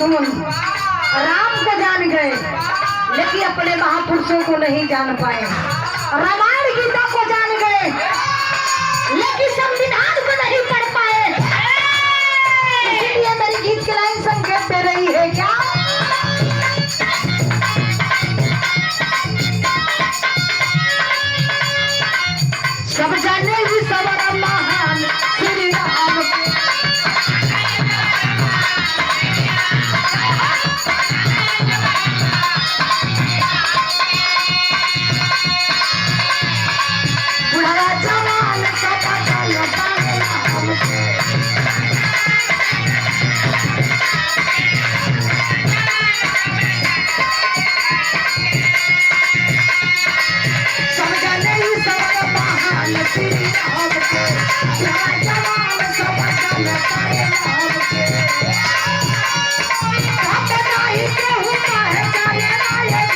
तुम राम को जान गए लेकिन अपने महापुरुषों को नहीं जान पाए। रामायण गीता को जान गए लेकिन संविधान को नहीं पढ़ पाए। इसलिए मेरी गीत की लाइन संकेत दे रही है क्या? सब जाने ही सबर महान श्री राम बुढ़ा जवान सब जाने ही सबर महान श्री राम के बुढ़ा जवान सब राम के सब नहीं केहू काहे जाने लायक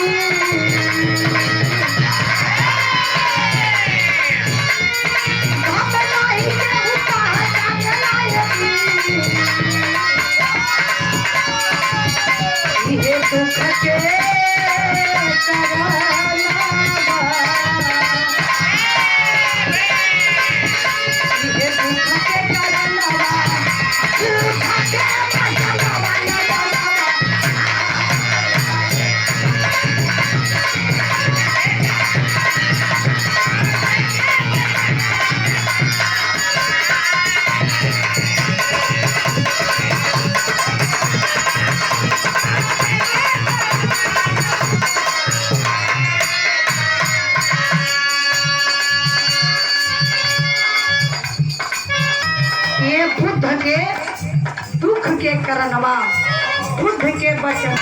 ये दुख के ये बुद्ध के दुख के करनवा बुद्ध के वचन।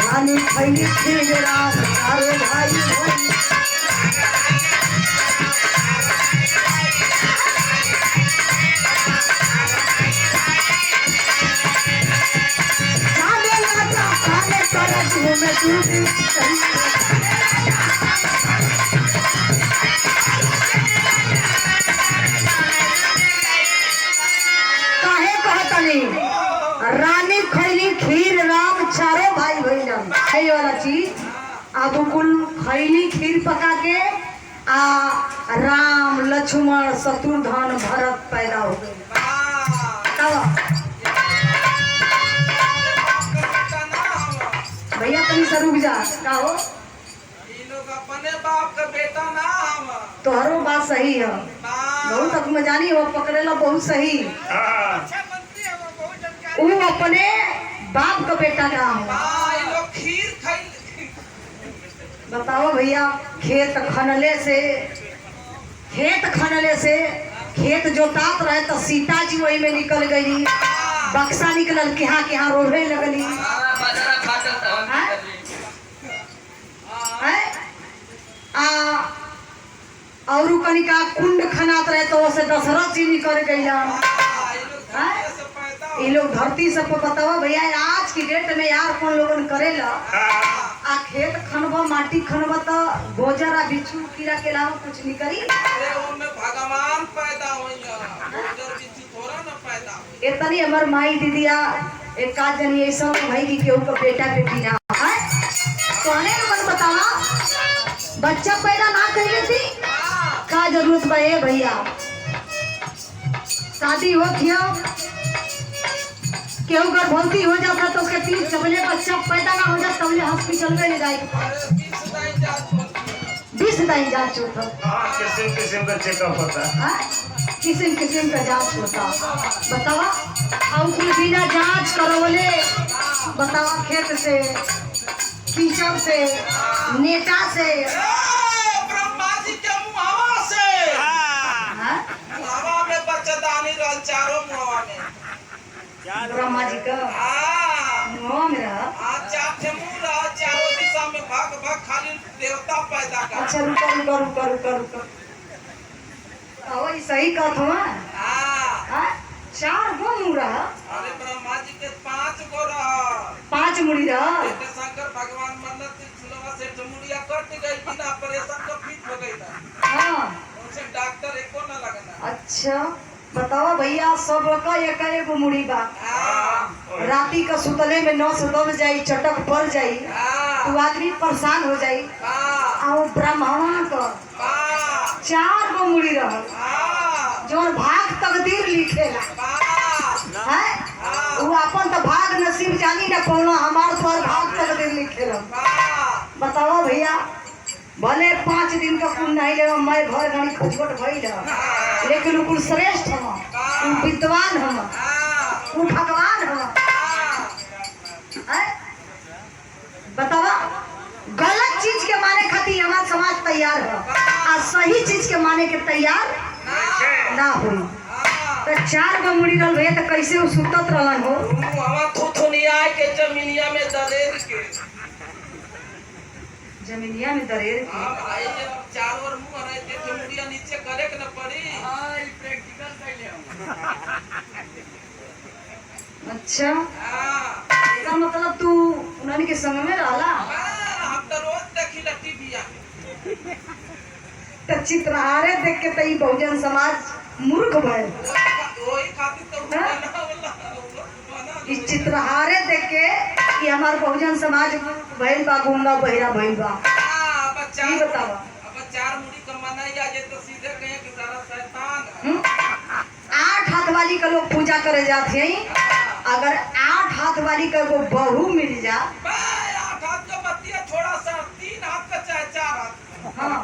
रानी खैली खीर राम सारे भाई भाई जाने लगा खाने पर घूमे दूधी रानी खैली खीर राम चारों भाई बहन खाई वाला चीज अब कुल खैली खीर पका के राम लक्ष्मण शत्रुघ्न भरत पैदा हो गए। भैया तनी से रुक जा का हो अपने बाप का बेटा ना हम तोहरो बात सही है बहुत तक में जानी वो पकड़ेला बहुत सही वो अपने बाप का बेटा का हम बताओ भैया खेत खनले से खेत जोतात रहे तो सीता जी वही में निकल गई बक्सा निकलल केहा रोहे लगली और कनिका कुंड खनात रहे तो उसे दशरथ जी निकल गई। ये लोग धरती सब बतावा भैया आज की डेट में यार कौन लोगन करेला आ खेत खनबा माटी खनबा तो गोजर आ बिच्छू कीड़ा के अलावा कुछ नहीं करी। भगवान पैदा इतनी हमार माई दीदिया एक का जनी ऐसा भाई की केहू का बेटा बेटी ना है तो अने लोगन बतावा बच्चा पैदा ना कइले थी का जरूरत बा ए भैया शादी हो थिया केहू गर्भवती हो जाता तो उसके 3 चबले बच्चा पैदा ना हो जाता तबले हॉस्पिटल में ले जाए 20 दाई जांच होता किस्म का चेकअप होता है किस्म का जांच होता बतावा और कुल बिना जांच करवले बतावा खेत से कीचड़ से नेटा से ब्रह्मा जी के मुहावा से मुहावा में बच्चेदानी रह चारों मुहावा में ब्रह्मा जी का मुहावा में रहा चारों दिशा में भाग खाली देवता पैदा कर। अच्छा रुको और सही कहा था 4 गो मुड़ा अरे ब्रह्मा जी के 5 गो रहा 5 मुड़ी रहा शंकर भगवान मन्नत सुलवा से मुड़िया कट गई बिना ऑपरेशन का फिट हो गई था। हां उनसे डॉक्टर एको ना लगना। अच्छा बताओ भैया, सब का एक मुड़ी बा। राती का सुतले में नस दब जाई, चटक पड़ जाई, तो आदमी परेशान हो जाई। आ वो ब्राह्मण का 4 गो मुड़ी रहल, जो भाग तकदीर लिखेला है, वो अपन तो भाग नसीब जानी ना कोनो, हमार पर भाग तकदीर लिखेला। बताओ भैया, भले 5 दिन का कुल नहीं ले, मैं घर घड़ी खुजबट भइल, लेकिन वो श्रेष्ठ हम, वो विद्वान हम, वो भगवान हम। बतावा, गलत चीज के माने खातिर हमारा समाज तैयार है, और सही चीज के माने के तैयार ना हो। तो 4 गो मुड़ी रहल भैया, तो कैसे वो सुतत रहलन हो? जमीनिया में दरेर के, जमीनिया में दरेर के। भाई जब 4 और मुंह रहे थे, मुड़िया नीचे करे के न पड़ी। प्रैक्टिकल कैले अच्छा, इसका मतलब तू उन्होंने के संग में रहला? हम तो रोज देखी ला टीवीया में। तो चित्रहारे देख के तई बहुजन समाज मूर्ख भइल। वही खातिर तो इस चित्रहारे देख के कि हमार बहुजन समाज भइल बा, गुंगा बहिरा भइल बा। बच्चा बतावा, अब 4 मुड़ी कमाना ही आ जाए तो सीधे कहे कि सारा शैतान। 8 हाथ वाली का लोग पूजा करे जाते हैं। अगर 8 हाथ वाली का वो बहू मिल जा, 8 हाथ का बत्तिया थोड़ा सा, 3 हाथ का चाहे 4 हाथ। हाँ,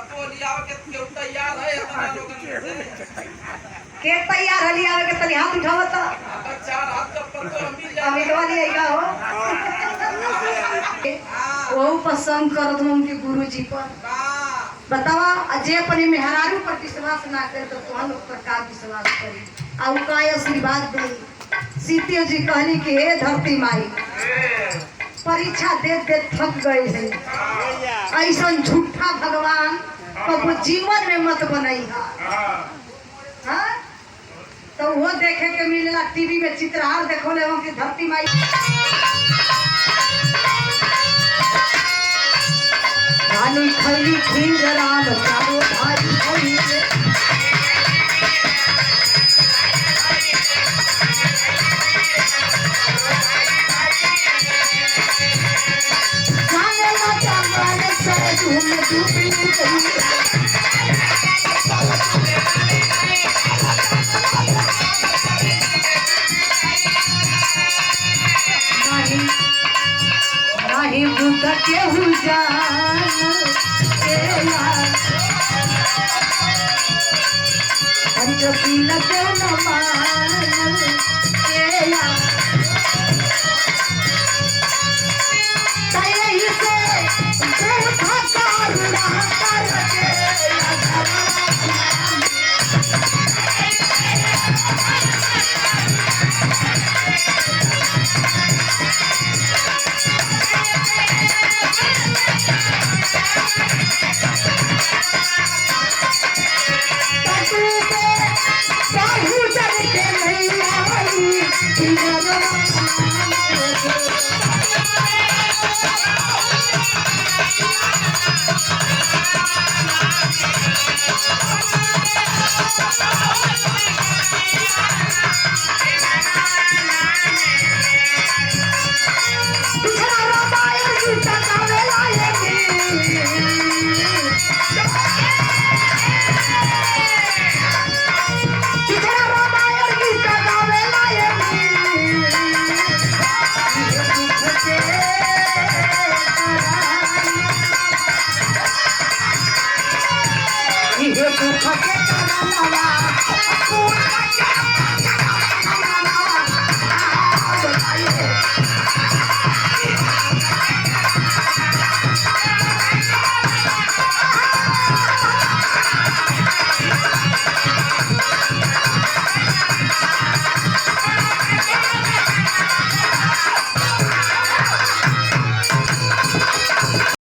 तो लिया के क्यों तैयार है इतना लोगन से? के तैयार हली आवे के तनी हाथ उठावत। अब 4 हाथ का पत्तो मिल जाए। अमित वाली आएगा हो, वो पसंद करत हम के गुरुजी पर। बतावा, जे अपने मेहरारू पर विश्वास ना करे तो तुम लोग पर का विश्वास करी? आ का आशीर्वाद दे। सीते जी कहली कि हे धरती माई, परीक्षा दे दे थक गए है, ऐसा झूठा भगवान कबो जीवन में मत बनई है। तो वो देखे के मिलेला टीवी में, चित्रहार देखो ले कि धरती माई रानी खैली खीर राम चारो भाई खैली। नहीं बुद्ध के पंचशील के न